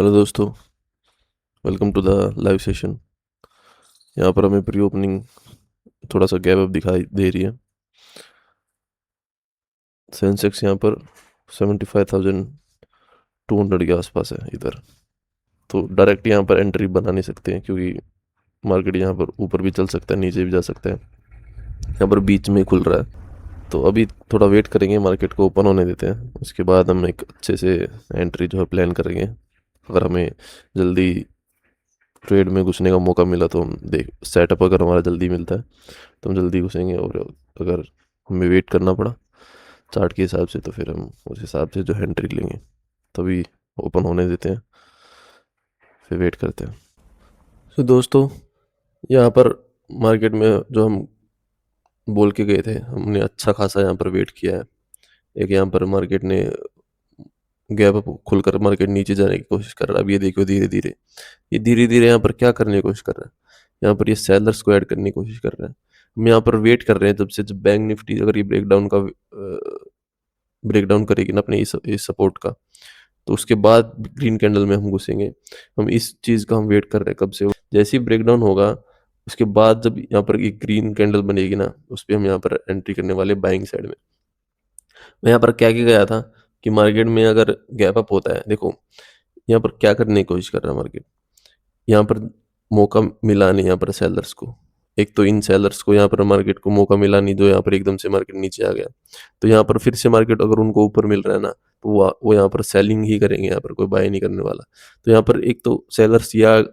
Hello दोस्तों, welcome to the live session. यहाँ पर हमें प्री ओपनिंग थोड़ा सा गैप अप दिखाई दे रही है। सेंसेक्स यहाँ पर 75,200 के आसपास है इधर। तो डायरेक्ट यहाँ पर एंट्री बना नहीं सकते हैं, क्योंकि मार्केट यहाँ पर ऊपर भी चल सकता है, नीचे भी जा सकता है। यहाँ पर बीच में खुल रहा है, तो अभी थोड़ा वेट करेंगे, मार्केट को ओपन होने देते हैं। उसके बाद हम एक अच्छे से एंट्री जो है प्लान करेंगे। अगर हमें जल्दी ट्रेड में घुसने का मौका मिला तो हम देख सेटअप अगर हमारा जल्दी मिलता है तो हम जल्दी घुसेंगे, और अगर हमें वेट करना पड़ा चार्ट के हिसाब से तो फिर हम उस हिसाब से जो है एंट्री लेंगे। तभी ओपन होने देते हैं, फिर वेट करते हैं। तो दोस्तों, यहाँ पर मार्केट में जो हम बोल के गए थे, हमने अच्छा खासा यहाँ पर वेट किया है। एक यहाँ पर मार्केट ने गैप अप खुलकर मार्केट नीचे जाने की कोशिश कर रहा है। अब ये देखो धीरे धीरे यहाँ पर क्या करने की कोशिश कर रहा है। यहाँ पर ये सेलर्स को ऐड करने की कोशिश कर रहा है। हम यहाँ पर वेट कर रहे हैं जब बैंक निफ्टी अगर ये ब्रेकडाउन करेगी ना अपने इस सपोर्ट का, तो उसके बाद ग्रीन कैंडल में हम घुसेंगे। हम इस चीज़ का हम वेट कर रहे हैं कब से। जैसे ही ब्रेकडाउन होगा उसके बाद जब यहाँ पर एक ग्रीन कैंडल बनेगी ना, उस पर हम यहाँ पर एंट्री करने वाले बाइंग साइड में। मैं यहाँ पर क्या किया गया था कि मार्केट में अगर गैप अप होता है, देखो यहाँ पर क्या करने की कोशिश कर रहा है मार्केट। यहाँ पर मौका मिला नहीं यहाँ पर सेलर्स को। एक तो इन सेलर्स को यहाँ पर मार्केट को मौका मिला नहीं, जो यहाँ पर एकदम से मार्केट नीचे आ गया। तो यहाँ पर फिर से मार्केट अगर उनको ऊपर मिल रहा है ना, तो वो यहाँ पर सेलिंग ही करेंगे, यहाँ पर कोई बाय नहीं करने वाला। तो यहाँ पर एक तो सेलर्स या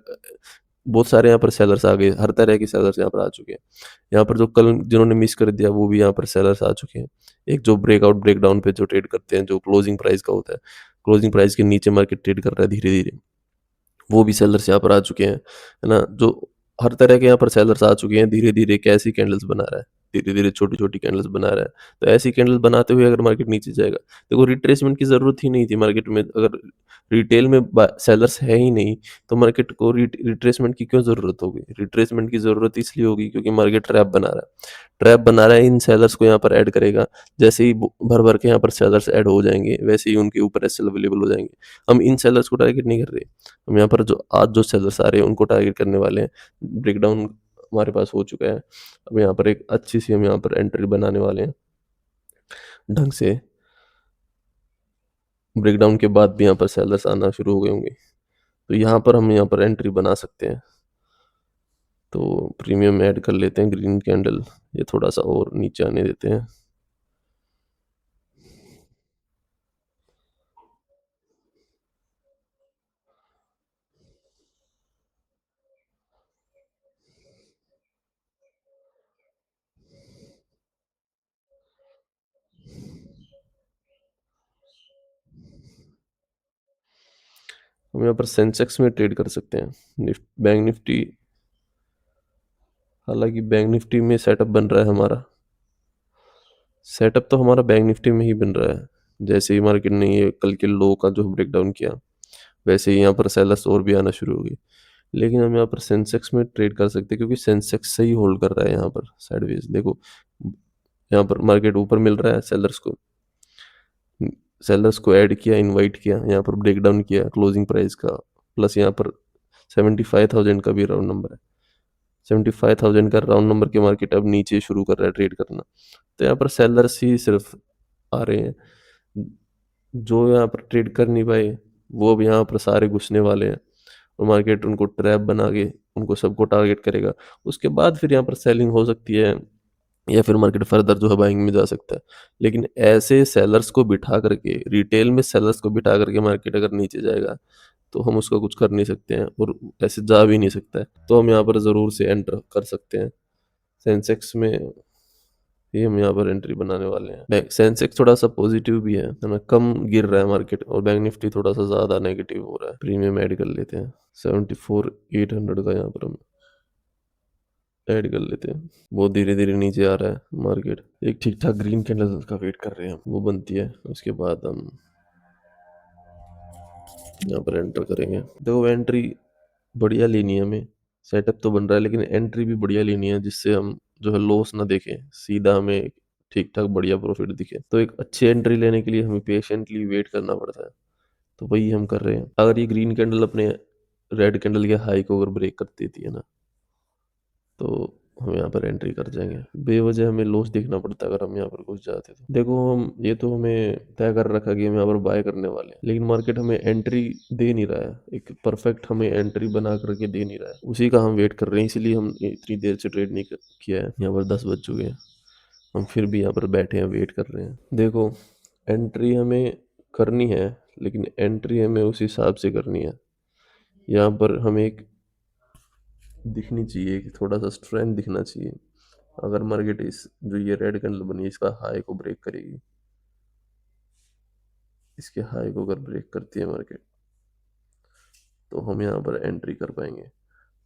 बहुत सारे यहाँ पर सेलर्स आ गए, हर तरह के सेलर्स यहाँ पर आ चुके हैं। यहाँ पर जो कल जिन्होंने मिस कर दिया वो भी यहाँ पर सेलर्स आ चुके हैं। एक जो ब्रेकआउट ब्रेकडाउन पे जो ट्रेड करते हैं, जो क्लोजिंग प्राइस का होता है, क्लोजिंग प्राइस के नीचे मार्केट ट्रेड कर रहा है धीरे धीरे, वो भी सेलर्स यहाँ पर आ चुके हैं, है ना। जो हर तरह के यहाँ पर सेलर्स आ चुके हैं, धीरे धीरे कैसी कैंडल्स बना रहा है, धीरे धीरे छोटी छोटी कैंडल्स बना रहा है। तो ऐसी कैंडल बनाते हुए अगर मार्केट नीचे जाएगा, देखो रिट्रेसमेंट की ज़रूरत ही नहीं थी मार्केट में। अगर रिटेल में सेलर्स है ही नहीं, तो मार्केट को रिट्रेसमेंट की क्यों ज़रूरत होगी। रिट्रेसमेंट की ज़रूरत इसलिए होगी क्योंकि मार्केट ट्रैप बना रहा है, इन सेलर्स को यहाँ पर ऐड करेगा। जैसे ही भर भर के यहाँ पर सेलर्स ऐड हो जाएंगे, वैसे ही उनके ऊपर एसएल अवेलेबल हो जाएंगे। हम इन सेलर्स को टारगेट नहीं कर रहे, हम यहाँ पर जो आज जो सेलर्स आ रहे हैं उनको टारगेट करने वाले हैं। ब्रेकडाउन हमारे पास हो चुका है, अब यहाँ पर एक अच्छी सी हम यहाँ पर एंट्री बनाने वाले हैं ढंग से। ब्रेकडाउन के बाद भी यहाँ पर सेलर्स आना शुरू हो गए होंगे, तो यहाँ पर हम यहाँ पर एंट्री बना सकते हैं। तो प्रीमियम ऐड कर लेते हैं ग्रीन कैंडल, ये थोड़ा सा और नीचे आने देते हैं। हम यहाँ पर सेंसेक्स में ट्रेड कर सकते हैं। बैंक निफ्टी, हालांकि बैंक निफ्टी में सेटअप बन रहा है हमारा। सेटअप तो हमारा बैंक निफ्टी में ही बन रहा है। जैसे ही मार्केट ने ये कल के लो का जो ब्रेक डाउन किया, वैसे ही यहाँ पर सेलर्स और भी आना शुरू हो गई। लेकिन हम यहाँ पर सेंसेक्स में ट्रेड कर सकते हैं, क्योंकि सेंसेक्स सही होल्ड कर रहा है। यहाँ पर साइडवेज देखो, यहाँ पर मार्केट ऊपर मिल रहा है, सेलर्स को ऐड किया, इनवाइट किया, यहाँ पर ब्रेक डाउन किया क्लोजिंग प्राइस का। प्लस यहाँ पर 75,000 का भी राउंड नंबर है। 75,000 का राउंड नंबर के मार्केट अब नीचे शुरू कर रहा है ट्रेड करना। तो यहाँ पर सेलर्स ही सिर्फ आ रहे हैं, जो यहाँ पर ट्रेड कर नहीं पाए वो अब यहाँ पर सारे घुसने वाले हैं, और मार्केट उनको ट्रैप बना के उनको सबको टारगेट करेगा। उसके बाद फिर यहाँ पर सेलिंग हो सकती है, या फिर मार्केट फर्दर जो है बाइंग में जा सकता है। लेकिन ऐसे सेलर्स को बिठा करके, रिटेल में सेलर्स को बिठा करके मार्केट अगर नीचे जाएगा तो हम उसका कुछ कर नहीं सकते हैं, और ऐसे जा भी नहीं सकता है। तो हम यहाँ पर ज़रूर से एंटर कर सकते हैं सेंसेक्स में। ये हम यहाँ पर एंट्री बनाने वाले हैं। सेंसेक्स थोड़ा सा पॉजिटिव भी है ना, कम गिर रहा है मार्केट, और बैंक निफ्टी थोड़ा सा ज़्यादा नेगेटिव हो रहा है। प्रीमियम ऐड कर लेते हैं 74,800 का, यहाँ पर हम ऐड कर लेते हैं। वो धीरे धीरे नीचे आ रहा है मार्केट। एक ठीक ठाक ग्रीन कैंडल का वेट कर रहे हैं, वो बनती है उसके बाद हम यहाँ पर एंटर करेंगे। देखो एंट्री बढ़िया लेनी है हमें। सेटअप तो बन रहा है, लेकिन एंट्री भी बढ़िया लेनी है, जिससे हम जो है लॉस ना देखें, सीधा हमें ठीक ठाक बढ़िया प्रॉफिट दिखे। तो एक अच्छी एंट्री लेने के लिए हमें पेशेंटली वेट करना पड़ता है। तो वही हम कर रहे हैं। अगर ये ग्रीन कैंडल अपने रेड कैंडल के हाई को अगर ब्रेक कर देती है ना, तो हम यहाँ पर एंट्री कर जाएँगे। बेवजह हमें लॉस देखना पड़ता है अगर हम यहाँ पर घुस जाते तो। देखो हम ये तो हमें तय कर रखा कि हम यहाँ पर बाय करने वाले हैं, लेकिन मार्केट हमें एंट्री दे नहीं रहा है। एक परफेक्ट हमें एंट्री बना करके दे नहीं रहा है। उसी का हम वेट कर रहे हैं, इसीलिए हम इतनी देर से ट्रेड नहीं किया है। यहाँ पर 10 बज चुके हैं। हम फिर भी यहाँ पर बैठे हैं, वेट कर रहे हैं। देखो एंट्री हमें करनी है, लेकिन एंट्री हमें उस हिसाब से करनी है। यहाँ पर हमें एक दिखनी चाहिए कि थोड़ा-सा स्ट्रेंथ दिखना चाहिए। अगर मार्केट इस जो ये रेड कैंडल बनी है इसका हाई को ब्रेक करेगी, इसके हाई को अगर ब्रेक करती है मार्केट, तो हम यहाँ पर एंट्री कर पाएँगे।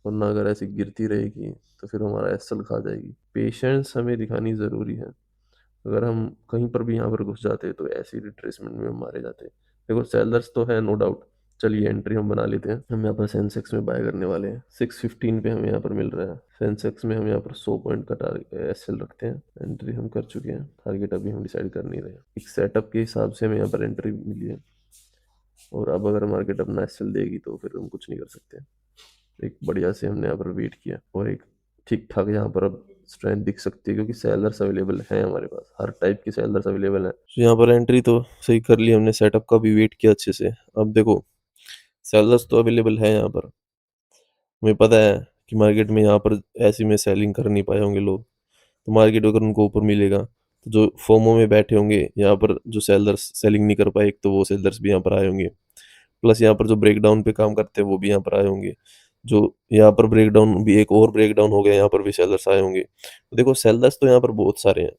वरना अगर ऐसे गिरती रहेगी तो फिर हमारा एसएल खा जाएगी। पेशेंस हमें दिखानी ज़रूरी है। अगर हम कहीं पर भी यहाँ पर घुस जाते हैं तो ऐसी रिट्रेसमेंट में हम मारे जाते हैं। देखो सेलर्स तो है नो डाउट। चलिए एंट्री हम बना लेते हैं। हम यहाँ पर सेंसेक्स में बाय करने वाले हैं। 615 पे हमें यहाँ पर मिल रहा है। सेंसेक्स में हम यहाँ पर 100 पॉइंट का टारगेट एसएल रखते हैं। एंट्री हम कर चुके हैं। टारगेट अभी हम डिसाइड कर नहीं रहे। एक सेटअप के हिसाब से हमें यहाँ पर एंट्री मिली है, और अब अगर मार्केट अपना एसएल देगी तो फिर हम कुछ नहीं कर सकते। एक बढ़िया से हमने यहाँ पर वेट किया, और एक ठीक ठाक यहाँ पर अब स्ट्रेंथ दिख सकती है, क्योंकि सेलर्स अवेलेबल हैं हमारे पास। हर टाइप की सेलर्स अवेलेबल हैं। तो यहाँ पर एंट्री तो सही कर ली हमने, सेटअप का भी वेट किया अच्छे से। अब देखो सेलर्स तो अवेलेबल है यहाँ पर। हमें पता है कि मार्केट में यहाँ पर ऐसी में सेलिंग कर नहीं पाए होंगे लोग। तो मार्केट अगर उनको ऊपर मिलेगा तो जो फोमो में बैठे होंगे यहाँ पर, जो सेलर्स सेलिंग नहीं कर पाए, एक तो वो सेलर्स भी यहाँ पर आए होंगे। प्लस यहाँ पर जो ब्रेकडाउन पे काम करते हैं वो भी यहाँ पर आए होंगे। जो यहाँ पर ब्रेकडाउन भी, एक और ब्रेकडाउन हो गया, यहाँ पर भी सेलर्स आए होंगे। तो देखो सेलर्स तो यहाँ पर बहुत सारे हैं,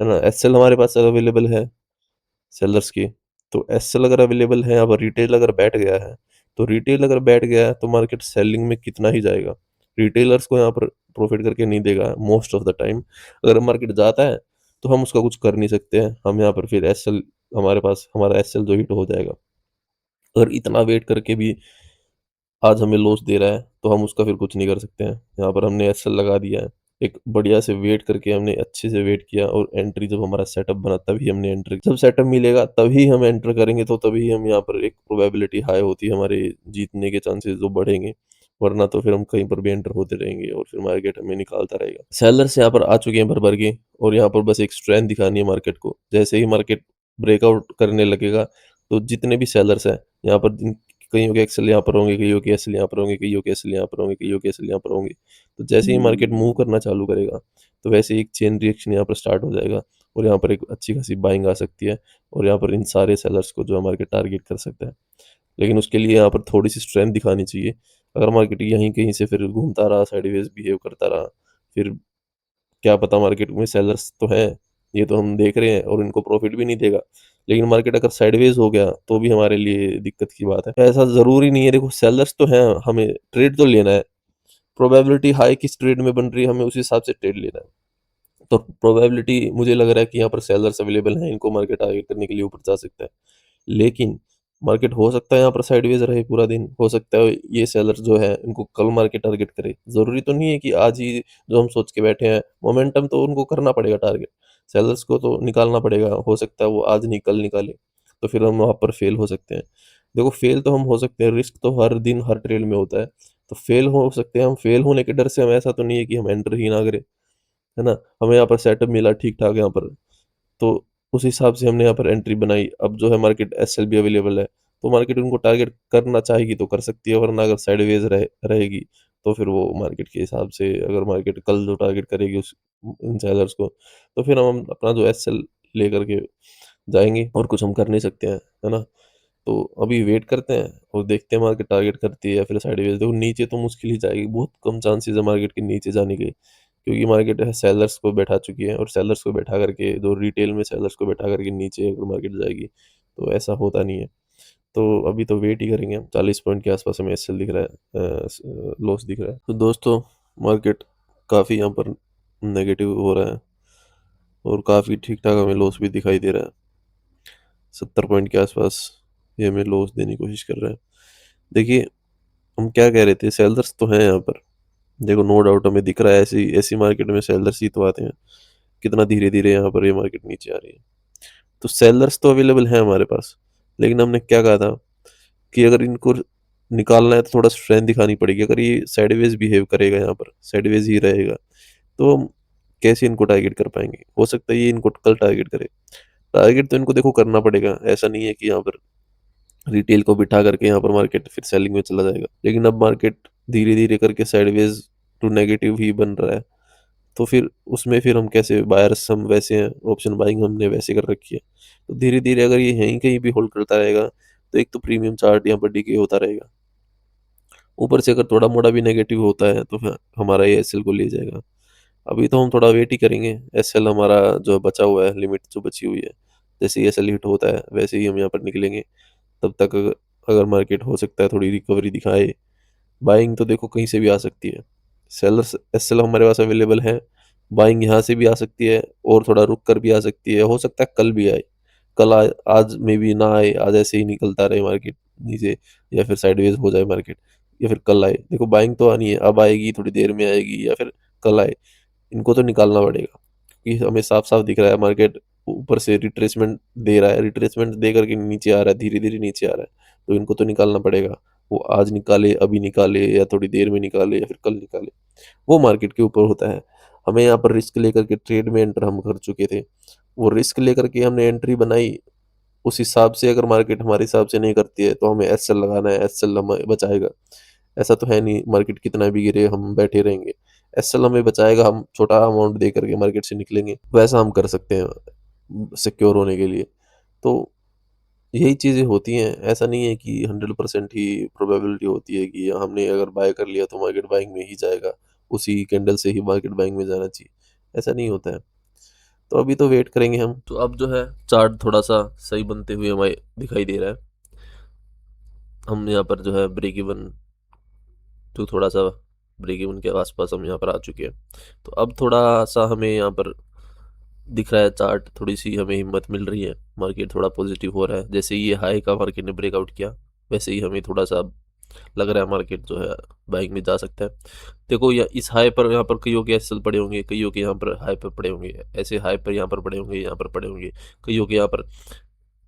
है ना। एसएल हमारे पास अवेलेबल है सेलर्स की। तो एसएल अगर अवेलेबल है, यहाँ पर रिटेल अगर बैठ गया है, तो रिटेल अगर बैठ गया है तो मार्केट सेलिंग में कितना ही जाएगा। रिटेलर्स को यहाँ पर प्रॉफिट करके नहीं देगा मोस्ट ऑफ द टाइम। अगर मार्केट जाता है तो हम उसका कुछ कर नहीं सकते हैं। हम यहाँ पर फिर एसएल, हमारे पास हमारा एसएल जो हिट हो जाएगा। अगर इतना वेट करके भी आज हमें लॉस दे रहा है तो हम उसका फिर कुछ नहीं कर सकते हैं। यहाँ पर हमने एसएल लगा दिया है। एक बढ़िया से वेट करके हमने अच्छे से वेट किया, और एंट्री जब हमारा सेटअप बना तभी हमने एंट्री, जब सेटअप मिलेगा तभी हम एंटर करेंगे, तो तभी हम यहाँ पर एक प्रोबेबिलिटी हाई होती है, हमारे जीतने के चांसेस जो बढ़ेंगे। वरना तो फिर हम कहीं पर भी एंटर होते रहेंगे और फिर मार्केट हमें निकालता रहेगा। सेलर्स यहाँ पर आ चुके हैं भर भर के, और यहाँ पर बस एक स्ट्रेंथ दिखानी है मार्केट को। जैसे ही मार्केट ब्रेकआउट करने लगेगा तो जितने भी सेलर्स हैं यहाँ पर, कईयों के एक्सेल यहाँ पर होंगे, कईयों के एसएल यहाँ पर होंगे, कईयों के एसएल यहाँ पर होंगे, कईयों के एसएल यहाँ पर होंगे। तो जैसे ही मार्केट मूव करना चालू करेगा तो वैसे ही एक चेन रिएक्शन यहाँ पर स्टार्ट हो जाएगा, और यहाँ पर एक अच्छी खासी बाइंग आ सकती है, और यहाँ पर इन सारे सेलर्स को जो है मार्केट टारगेट कर सकता है। लेकिन उसके लिए यहाँ पर थोड़ी सी स्ट्रेंथ दिखानी चाहिए। अगर मार्केट यहीं कहीं से फिर घूमता रहा, साइडवेज बिहेव करता रहा, फिर क्या पता, मार्केट में सेलर्स तो हैं, ये तो हम देख रहे हैं, और इनको प्रॉफिट भी नहीं देगा। लेकिन मार्केट अगर साइडवेज हो गया तो भी हमारे लिए दिक्कत की बात है। ऐसा ज़रूरी नहीं है, देखो सेलर्स तो हैं, हमें ट्रेड तो लेना है। प्रोबेबिलिटी हाई किस ट्रेड में बन रही है, हमें उस हिसाब से ट्रेड लेना है। तो प्रोबेबिलिटी मुझे लग रहा है कि यहाँ पर सेलर्स अवेलेबल हैं, इनको मार्केट टारगेट करने के लिए ऊपर जा सकता है। लेकिन मार्केट हो सकता है यहाँ पर साइडवेज रहे पूरा दिन, हो सकता है ये सेलर्स जो है इनको कल मार्केट टारगेट करे। ज़रूरी तो नहीं है कि आज ही जो हम सोच के बैठे हैं, मोमेंटम तो उनको करना पड़ेगा टारगेट। सेलर्स को तो निकालना पड़ेगा, हो सकता है वो आज नहीं कल निकाले, तो फिर हम वहाँ पर फेल हो सकते हैं। देखो फेल तो हम हो सकते हैं, रिस्क तो हर दिन हर ट्रेड में होता है, तो फेल हो सकते हैं हम। फेल होने के डर से हम, ऐसा तो नहीं है कि हम एंटर ही ना करें, है ना। हमें यहाँ पर सेटअप मिला ठीक-ठाक यहाँ पर, तो उस हिसाब से हमने यहाँ पर एंट्री बनाई। अब जो है मार्केट एसएल भी अवेलेबल है, तो मार्केट उनको टारगेट करना चाहेगी तो कर सकती है, वरना अगर साइडवेज रहेगी तो फिर वो मार्केट के हिसाब से, अगर मार्केट कल जो टारगेट करेगी उस इन सेलर्स को, तो फिर हम अपना जो एसएल लेकर के जाएँगे, और कुछ हम कर नहीं सकते हैं, है ना। तो अभी वेट करते हैं और देखते हैं मार्केट टारगेट करती है या फिर साइडवेज। देखो नीचे तो मुश्किल ही जाएगी, बहुत कम चांसेस है मार्केट के नीचे जाने के, क्योंकि मार्केट है सेलर्स को बैठा चुकी है, और सेलर्स को बैठा करके, जो रिटेल में सेलर्स को बैठा करके नीचे अगर मार्केट जाएगी तो ऐसा होता नहीं है। तो अभी तो वेट ही करेंगे। 40 पॉइंट के आसपास हमें एसएल दिख रहा है, लॉस दिख रहा है। तो दोस्तों मार्केट काफ़ी यहाँ पर नेगेटिव हो रहा है, और काफ़ी ठीक ठाक हमें लॉस भी दिखाई दे रहा है। 70 पॉइंट के आसपास ये हमें लॉस देने की कोशिश कर रहा है। देखिए हम क्या कह रहे थे, सेलर्स तो हैं यहाँ पर। देखो नो डाउट हमें दिख रहा है, ऐसी ऐसी मार्केट में सेलर्स ही तो आते हैं। कितना धीरे-धीरे यहाँ पर ये मार्केट नीचे आ रही है। तो सेलर्स तो अवेलेबल हैं हमारे पास, लेकिन हमने क्या कहा था कि अगर इनको निकालना है तो थोड़ा स्ट्रेंथ दिखानी पड़ेगी। अगर ये साइडवेज बिहेव करेगा, यहाँ पर साइडवेज ही रहेगा, तो हम कैसे इनको टारगेट कर पाएंगे? हो सकता है ये इनको कल टारगेट करे। टारगेट तो इनको देखो करना पड़ेगा, ऐसा नहीं है कि यहाँ पर रिटेल को बिठा करके यहाँ पर मार्केट फिर सेलिंग में चला जाएगा। लेकिन अब मार्केट धीरे धीरे करके साइडवेज टू नेगेटिव ही बन रहा है, तो फिर उसमें फिर हम कैसे, बायर्स हम वैसे हैं, ऑप्शन बाइंग हमने वैसे कर रखी है। तो धीरे धीरे अगर ये यहीं कहीं भी होल्ड करता रहेगा, तो एक तो प्रीमियम चार्ट यहाँ पर डीके होता रहेगा, ऊपर से अगर थोड़ा मोड़ा भी नेगेटिव होता है तो फिर हमारा ये एसएल को ले जाएगा। अभी तो हम थोड़ा वेट ही करेंगे, एसएल हमारा जो बचा हुआ है, लिमिट जो बची हुई है, जैसे ही एसएल हिट होता है वैसे ही हम यहाँ पर निकलेंगे। तब तक अगर मार्केट हो सकता है थोड़ी रिकवरी दिखाए, बाइंग तो देखो कहीं से भी आ सकती है। सेलर्स एसएल हमारे पास अवेलेबल है, बाइंग यहाँ से भी आ सकती है और थोड़ा रुक कर भी आ सकती है, हो सकता है कल भी आए। कल आज में भी ना आए, आज ऐसे ही निकलता रहे मार्केट नीचे, या फिर साइडवेज हो जाए मार्केट, या फिर कल आए। देखो बाइंग तो आनी है, अब आएगी, थोड़ी देर में आएगी, या फिर कल आए, इनको तो निकालना पड़ेगा। क्योंकि हमें साफ साफ दिख रहा है मार्केट ऊपर से रिट्रेसमेंट दे रहा है, रिट्रेसमेंट दे करके नीचे आ रहा है, धीरे धीरे नीचे आ रहा है, तो इनको तो निकालना पड़ेगा। वो आज निकाले, अभी निकाले, या थोड़ी देर में निकाले, या फिर कल निकाले, वो मार्केट के ऊपर होता है। हमें यहाँ पर रिस्क लेकर के ट्रेड में एंटर हम कर चुके थे, वो रिस्क लेकर के हमने एंट्री बनाई, उस हिसाब से अगर मार्केट हमारे हिसाब से नहीं करती है तो हमें एसएल लगाना है, एसएल हमें बचाएगा। ऐसा तो है नहीं मार्केट कितना भी गिरे हम बैठे रहेंगे, एसएल हमें बचाएगा, हम छोटा अमाउंट दे करके मार्केट से निकलेंगे, वैसा हम कर सकते हैं सिक्योर होने के लिए। तो यही चीज़ें होती हैं, ऐसा नहीं है कि 100% ही प्रोबेबिलिटी होती है कि हमने अगर बाय कर लिया तो मार्केट बाइंग में ही जाएगा, उसी कैंडल से ही मार्केट बाइंग में जाना चाहिए, ऐसा नहीं होता है। तो अभी तो वेट करेंगे हम। तो अब जो है चार्ट थोड़ा सा सही बनते हुए हमें दिखाई दे रहा है। हम यहाँ पर जो है ब्रेक इवन तो थोड़ा सा ब्रेक इवन के आसपास हम यहाँ पर आ चुके हैं। तो अब थोड़ा सा हमें यहाँ पर दिख रहा है चार्ट, थोड़ी सी हमें हिम्मत मिल रही है, मार्केट थोड़ा पॉजिटिव हो रहा है। जैसे ये हाई का मार्केट ने ब्रेकआउट किया, वैसे ही हमें थोड़ा सा लग रहा है मार्केट जो है बाइंग में जा सकता है। देखो या इस हाई पर यहाँ पर कईयों के एसएल पड़े होंगे, कईयों के यहाँ पर हाई पर पड़े होंगे, ऐसे हाई पर यहाँ पर पड़े होंगे, यहाँ पर पड़े होंगे, कईयों के यहाँ पर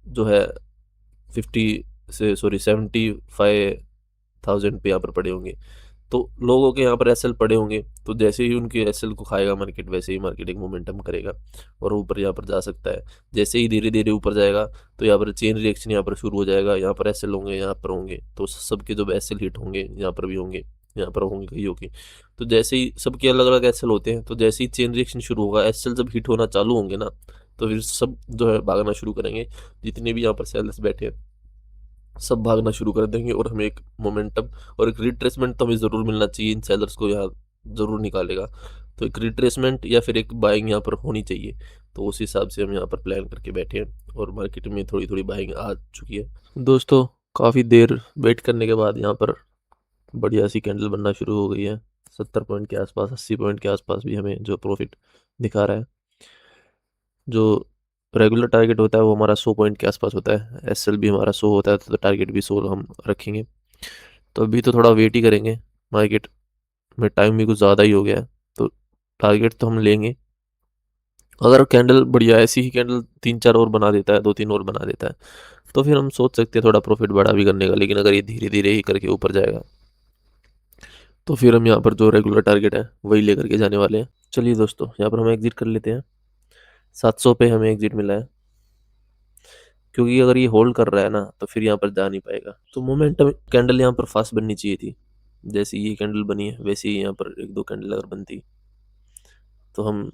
जो है 75,000 पे यहाँ पर पड़े होंगे। तो लोगों के यहाँ पर एसएल पड़े होंगे, तो जैसे ही उनके एसएल को खाएगा मार्केट, वैसे ही मार्केट एक मोमेंटम करेगा और ऊपर यहाँ पर जा सकता है। जैसे ही धीरे धीरे ऊपर जाएगा तो यहाँ पर चेन रिएक्शन यहाँ पर शुरू हो जाएगा, यहाँ पर एसएल होंगे, यहाँ पर होंगे, तो सबके जब एसएल हिट होंगे, यहाँ पर भी होंगे, यहाँ पर होंगे कईयों के। तो जैसे ही सबके अलग अलग एसएल होते हैं, तो जैसे ही चेन रिएक्शन शुरू होगा, एसएल जब हिट होना चालू होंगे ना, तो फिर सब जो है भागना शुरू करेंगे, जितने भी यहाँ पर सेलर्स बैठे हैं सब भागना शुरू कर देंगे, और हमें एक मोमेंटम और एक रिट्रेसमेंट तो हमें ज़रूर मिलना चाहिए, इन सेलर्स को यहाँ ज़रूर निकालेगा। तो एक रिट्रेसमेंट या फिर एक बाइंग यहाँ पर होनी चाहिए, तो उस हिसाब से हम यहाँ पर प्लान करके बैठे हैं और मार्केट में थोड़ी थोड़ी बाइंग आ चुकी है। दोस्तों काफ़ी देर वेट करने के बाद यहाँ पर बढ़िया सी कैंडल बनना शुरू हो गई है, 70 पॉइंट के आसपास, 80 पॉइंट के आसपास भी हमें जो प्रॉफिट दिखा रहा है। जो रेगुलर टारगेट होता है वो हमारा 100 पॉइंट के आसपास होता है, एसएल भी हमारा 100 होता है, तो टारगेट भी 100 हम रखेंगे। तो अभी तो थोड़ा वेट ही करेंगे, मार्केट में टाइम भी कुछ ज़्यादा ही हो गया है, तो टारगेट तो हम लेंगे। अगर कैंडल बढ़िया ऐसी ही कैंडल 3-4 और बना देता है, 2-3 और बना देता है, तो फिर हम सोच सकते हैं थोड़ा प्रॉफिट बढ़ा भी करने का। लेकिन अगर ये धीरे धीरे ही करके ऊपर जाएगा, तो फिर हम यहाँ पर जो रेगुलर टारगेट है वही लेकर के जाने वाले हैं। चलिए दोस्तों यहाँ पर हम एग्जिट कर लेते हैं। 700 पे हमें एग्जिट मिला है, क्योंकि अगर ये होल्ड कर रहा है ना तो फिर यहाँ पर जा नहीं पाएगा। तो मोमेंटम कैंडल यहाँ पर फास्ट बननी चाहिए थी, जैसे ये कैंडल बनी है वैसे ही यहाँ पर 1-2 कैंडल अगर बनती तो हम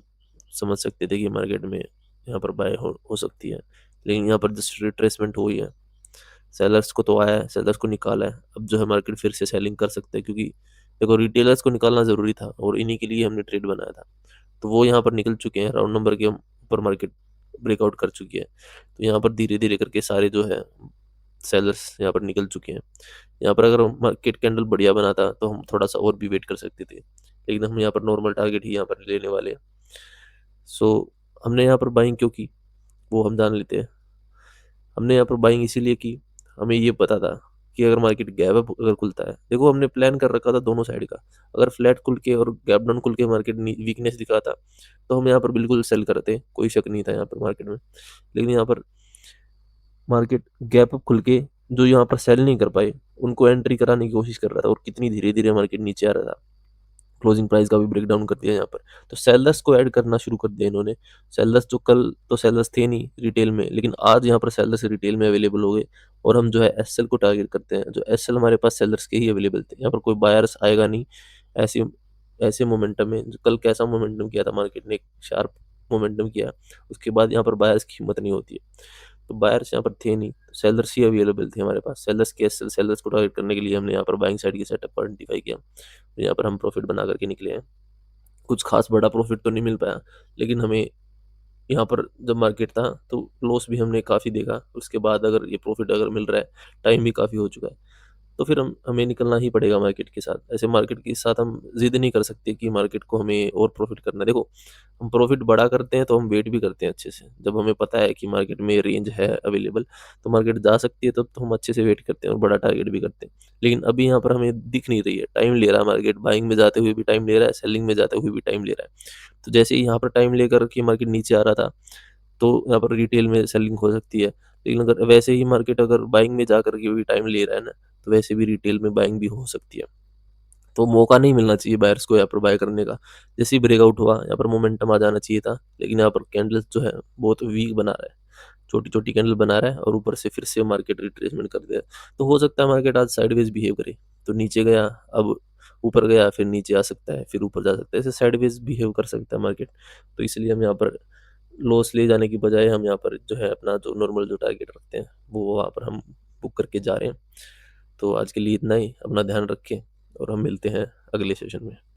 समझ सकते थे कि मार्केट में यहाँ पर बाय हो सकती है। लेकिन यहाँ पर जस्ट रिट्रेसमेंट हुई है, सेलर्स को तो आया है, सेलर्स को निकाला है, अब जो है मार्केट फिर से सेलिंग कर सकते हैं, क्योंकि देखो रिटेलर्स को निकालना ज़रूरी था और इन्हीं के लिए हमने ट्रेड बनाया था। तो वो यहाँ पर निकल चुके हैं, राउंड नंबर के ऊपर मार्केट ब्रेकआउट कर चुकी है। तो यहाँ पर धीरे धीरे करके सारे जो है सेलर्स यहाँ पर निकल चुके हैं। यहाँ पर अगर मार्केट कैंडल बढ़िया बनाता तो हम थोड़ा सा और भी वेट कर सकते थे, लेकिन हम यहाँ पर नॉर्मल टारगेट ही यहाँ पर लेने वाले हैं। सो हमने यहाँ पर बाइंग क्यों की वो हम जान लेते हैं। हमने यहाँ पर बाइंग इसीलिए की, हमें ये पता था कि अगर मार्केट गैप अप अगर खुलता है, देखो हमने प्लान कर रखा था दोनों साइड का, अगर फ्लैट खुल के और गैप डाउन खुल के मार्केट वीकनेस दिखाता तो हम यहाँ पर बिल्कुल सेल करते, कोई शक नहीं था यहाँ पर मार्केट में। लेकिन यहाँ पर मार्केट गैप अप खुल के जो यहाँ पर सेल नहीं कर पाए, उनको एंट्री कराने की कोशिश कर रहा था और कितनी धीरे-धीरे मार्केट नीचे आ रहा था। क्लोजिंग प्राइस का भी ब्रेकडाउन कर दिया यहाँ पर। तो सेलर्स को ऐड करना शुरू कर दिया इन्होंने। सेलर्स जो कल तो सेलर्स थे नहीं रिटेल में, लेकिन आज यहाँ पर सेलर्स रिटेल में अवेलेबल हो गए और हम जो है एसएल को टारगेट करते हैं। जो एसएल हमारे पास सेलर्स के ही अवेलेबल थे। यहाँ पर कोई बायर्स आएगा नहीं। ऐसे ऐसे मोमेंटम में जो कल कैसा मोमेंटम किया था मार्केट ने, एक शार्प मोमेंटम किया। उसके बाद यहाँ पर बायर्स की हिम्मत नहीं होती है। तो बायर्स यहाँ पर थे नहीं, सेलर्स ही अवेलेबल थे हमारे पास। सेलर्स के एसएल सेलर्स को टारगेट करने के लिए हमने यहाँ पर बाइंग साइड की सेटअप को आइडेंटिफाई किया। तो यहाँ पर हम प्रॉफिट बना करके निकले हैं। कुछ खास बड़ा प्रॉफिट तो नहीं मिल पाया, लेकिन हमें यहाँ पर जब मार्केट था तो लॉस भी हमने काफ़ी देखा। उसके बाद अगर ये प्रॉफिट अगर मिल रहा है, टाइम भी काफ़ी हो चुका है, तो फिर हमें निकलना ही पड़ेगा मार्केट के साथ। ऐसे मार्केट के साथ हम ज़िद नहीं कर सकते कि मार्केट को हमें और प्रॉफिट करना है। देखो, हम प्रॉफिट बड़ा करते हैं तो हम वेट भी करते हैं अच्छे से। जब हमें पता है कि मार्केट में रेंज है अवेलेबल, तो मार्केट जा सकती है, तब तो हम अच्छे से वेट करते हैं और बड़ा टारगेट भी करते हैं। लेकिन अभी यहाँ पर हमें दिख नहीं रही है, टाइम ले रहा है मार्केट, बाइंग में जाते हुए भी टाइम ले रहा है, सेलिंग में जाते हुए भी टाइम ले रहा है। तो जैसे ही यहाँ पर टाइम लेकर के मार्केट नीचे आ रहा था, तो यहाँ पर रिटेल में सेलिंग हो सकती है। लेकिन अगर वैसे ही मार्केट अगर बाइंग में जाकर के भी टाइम ले रहा है ना, तो वैसे भी रिटेल में बाइंग भी हो सकती है। तो मौका नहीं मिलना चाहिए बायर्स को यहाँ पर बाय करने का। जैसे ही ब्रेकआउट हुआ, यहाँ पर मोमेंटम आ जाना चाहिए था, लेकिन यहाँ पर कैंडल्स जो है बहुत वीक बना रहा है। छोटी-छोटी कैंडल बना रहा है और ऊपर से फिर से मार्केट रिट्रेसमेंट कर दिया। तो हो सकता है मार्केट आज साइडवेज़ बिहेव करे। तो नीचे गया, अब ऊपर गया, फिर नीचे आ सकता है, फिर ऊपर जा सकता है। ऐसे साइडवेज़ बिहेव कर सकता है मार्केट। तो इसलिए हम यहाँ पर लॉस ले जाने की बजाय हम यहाँ पर जो है अपना जो नॉर्मल जो टारगेट रखते हैं, वो वहाँ पर हम बुक करके जा रहे हैं। तो आज के लिए इतना ही। अपना ध्यान रखें और हम मिलते हैं अगले सेशन में।